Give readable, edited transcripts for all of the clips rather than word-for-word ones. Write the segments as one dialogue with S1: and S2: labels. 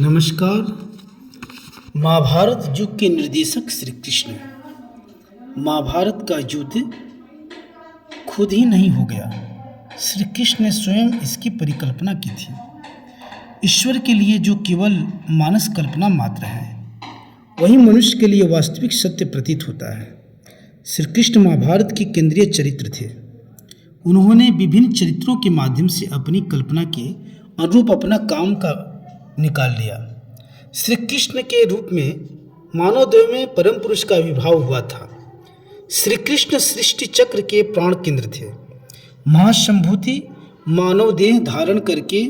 S1: नमस्कार। महाभारत युग के निर्देशक श्री कृष्ण। महाभारत का युद्ध खुद ही नहीं हो गया, श्री कृष्ण ने स्वयं इसकी परिकल्पना की थी। ईश्वर के लिए जो केवल मानस कल्पना मात्र है, वही मनुष्य के लिए वास्तविक सत्य प्रतीत होता है। श्री कृष्ण महाभारत के केंद्रीय चरित्र थे। उन्होंने विभिन्न चरित्रों के माध्यम से अपनी कल्पना के अनुरूप अपना काम का निकाल लिया। श्री कृष्ण के रूप में मानव देह में परम पुरुष का आविर्भाव हुआ था। श्री कृष्ण सृष्टि चक्र के प्राण केंद्र थे। महासंभूति मानव देह धारण करके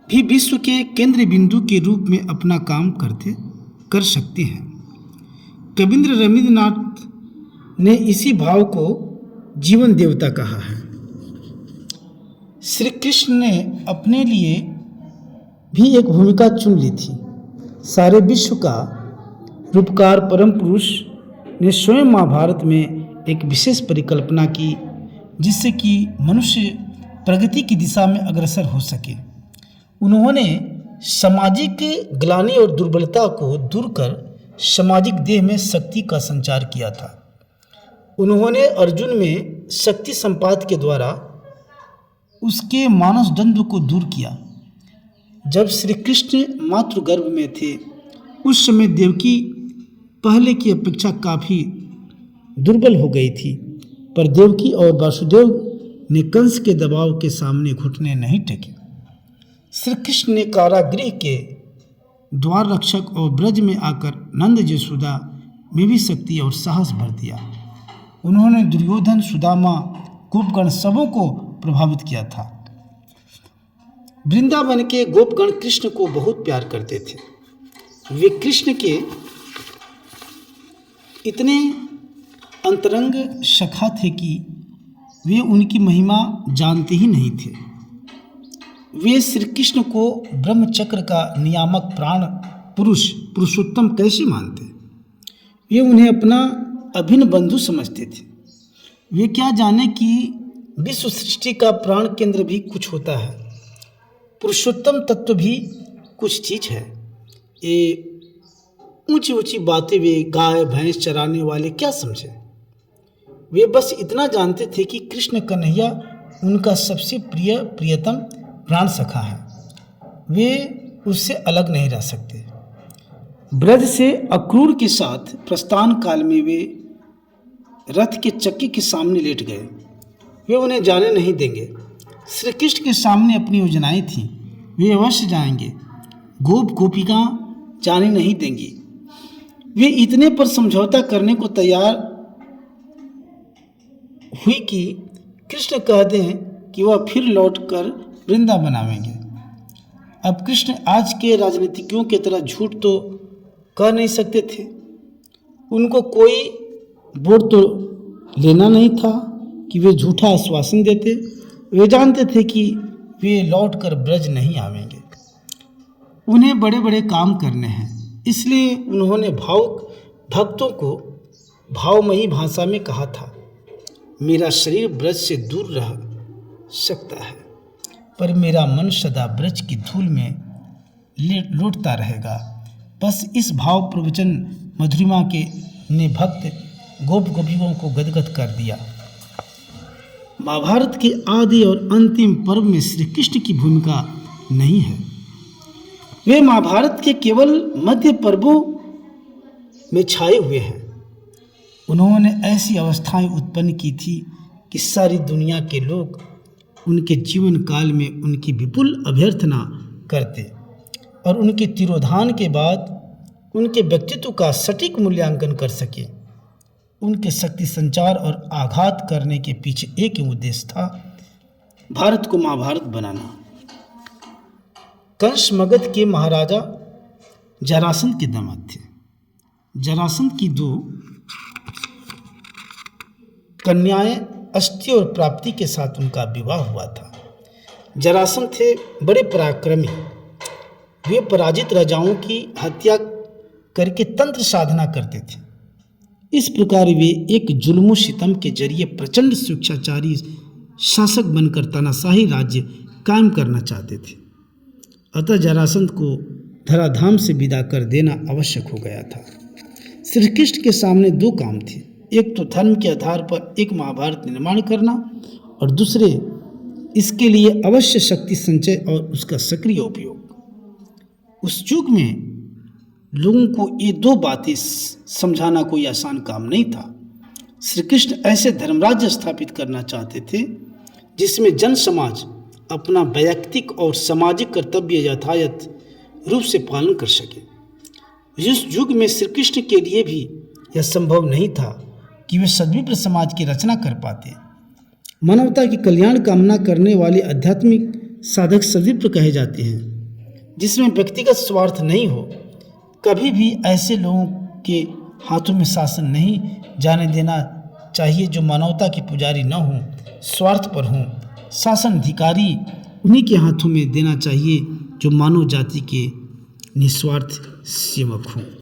S1: भी विश्व के केंद्र बिंदु के रूप में अपना काम कर सकते हैं। कबीर रवींद्रनाथ ने इसी भाव को जीवन देवता कहा है। श्री कृष्ण ने अपने लिए भी एक भूमिका चुन ली थी। सारे विश्व का रूपकार परम पुरुष ने स्वयं महाभारत में एक विशेष परिकल्पना की, जिससे कि मनुष्य प्रगति की दिशा में अग्रसर हो सके। उन्होंने सामाजिक ग्लानि और दुर्बलता को दूर कर सामाजिक देह में शक्ति का संचार किया था। उन्होंने अर्जुन में शक्ति संपात के द्वारा उसके मानस द्वंद्व को दूर किया। जब श्री कृष्ण मातृगर्भ में थे, उस समय देवकी पहले की अपेक्षा काफ़ी दुर्बल हो गई थी, पर देवकी और वासुदेव ने कंस के दबाव के सामने घुटने नहीं टेके। श्री कृष्ण ने कारागृह के द्वार रक्षक और ब्रज में आकर नंद यशोदा में भी शक्ति और साहस भर दिया। उन्होंने दुर्योधन, सुदामा, गोपगण सबों को प्रभावित किया था। वृंदावन के गोपगण कृष्ण को बहुत प्यार करते थे। वे कृष्ण के इतने अंतरंग सखा थे कि वे उनकी महिमा जानते ही नहीं थे। वे श्री कृष्ण को ब्रह्मचक्र का नियामक प्राण पुरुषोत्तम कैसे मानते? वे उन्हें अपना अभिन्न बंधु समझते थे। वे क्या जाने कि विश्व सृष्टि का प्राण केंद्र भी कुछ होता है, पुरुषोत्तम तत्व भी कुछ चीज है। ये ऊंची ऊंची बातें वे गाय भैंस चराने वाले क्या समझे? वे बस इतना जानते थे कि कृष्ण कन्हैया उनका सबसे प्रियतम प्राण सखा है। वे उससे अलग नहीं रह सकते। ब्रज से अक्रूर के साथ प्रस्थान काल में वे रथ के चक्की के सामने लेट गए। वे उन्हें जाने नहीं देंगे। श्री कृष्ण के सामने अपनी योजनाएं थीं, वे अवश्य जाएंगे। गोपिका जाने नहीं देंगी। वे इतने पर समझौता करने को तैयार हुई कि कृष्ण कह दें कि वह फिर लौटकर वृंदावन आवेंगे। अब कृष्ण आज के राजनीतिज्ञों की तरह झूठ तो कह नहीं सकते थे। उनको कोई बोझ तो लेना नहीं था कि वे झूठा आश्वासन देते। वे जानते थे कि वे लौटकर ब्रज नहीं आवेंगे। उन्हें बड़े बड़े काम करने हैं, इसलिए उन्होंने भावुक भक्तों को भावमयी भाषा में कहा था, मेरा शरीर ब्रज से दूर रह सकता है, पर मेरा मन सदा ब्रज की धूल में लौटता रहेगा। बस इस भाव प्रवचन मधुरिमा के ने भक्त गोपियों को गदगद कर दिया। महाभारत के आदि और अंतिम पर्व में श्री कृष्ण की भूमिका नहीं है। वे महाभारत के केवल मध्य पर्वों में छाए हुए हैं। उन्होंने ऐसी अवस्थाएं उत्पन्न की थी कि सारी दुनिया के लोग उनके जीवन काल में उनकी विपुल अभ्यर्थना करते और उनके तिरोधान के बाद उनके व्यक्तित्व का सटीक मूल्यांकन कर सके। उनके शक्ति संचार और आघात करने के पीछे एक ही उद्देश्य था, भारत को महाभारत बनाना। कंस मगध के महाराजा जरासंध के दामाद थे। जरासंध की 2 कन्याएं अस्थि और प्राप्ति के साथ उनका विवाह हुआ था। जरासंध थे बड़े पराक्रमी। वे पराजित राजाओं की हत्या करके तंत्र साधना करते थे। इस प्रकार वे एक जुल्म सितम के जरिए प्रचंड स्वेच्छाचारी शासक बनकर तानाशाही राज्य कायम करना चाहते थे। अतः जरासंध को धराधाम से विदा कर देना आवश्यक हो गया था। श्री कृष्ण के सामने दो काम थे, एक तो धर्म के आधार पर एक महाभारत निर्माण करना और दूसरे इसके लिए अवश्य शक्ति संचय और उसका सक्रिय उपयोग। उस युग में लोगों को ये दो बातें समझाना कोई आसान काम नहीं था। श्री कृष्ण ऐसे धर्मराज्य स्थापित करना चाहते थे जिसमें जन समाज अपना वैयक्तिक और सामाजिक कर्तव्य यथायथ रूप से पालन कर सके। इस युग में श्री कृष्ण के लिए भी यह संभव नहीं था कि वे सद्विप्र समाज की रचना कर पाते। मानवता की कल्याण कामना करने वाले आध्यात्मिक साधक सद्विप्र कहे जाते हैं, जिसमें व्यक्तिगत स्वार्थ नहीं हो। कभी भी ऐसे लोगों के हाथों में शासन नहीं जाने देना चाहिए जो मानवता के पुजारी न हों, स्वार्थपर हों। शासन अधिकारी उन्हीं के हाथों में देना चाहिए जो मानव जाति के निस्वार्थ सेवक हों।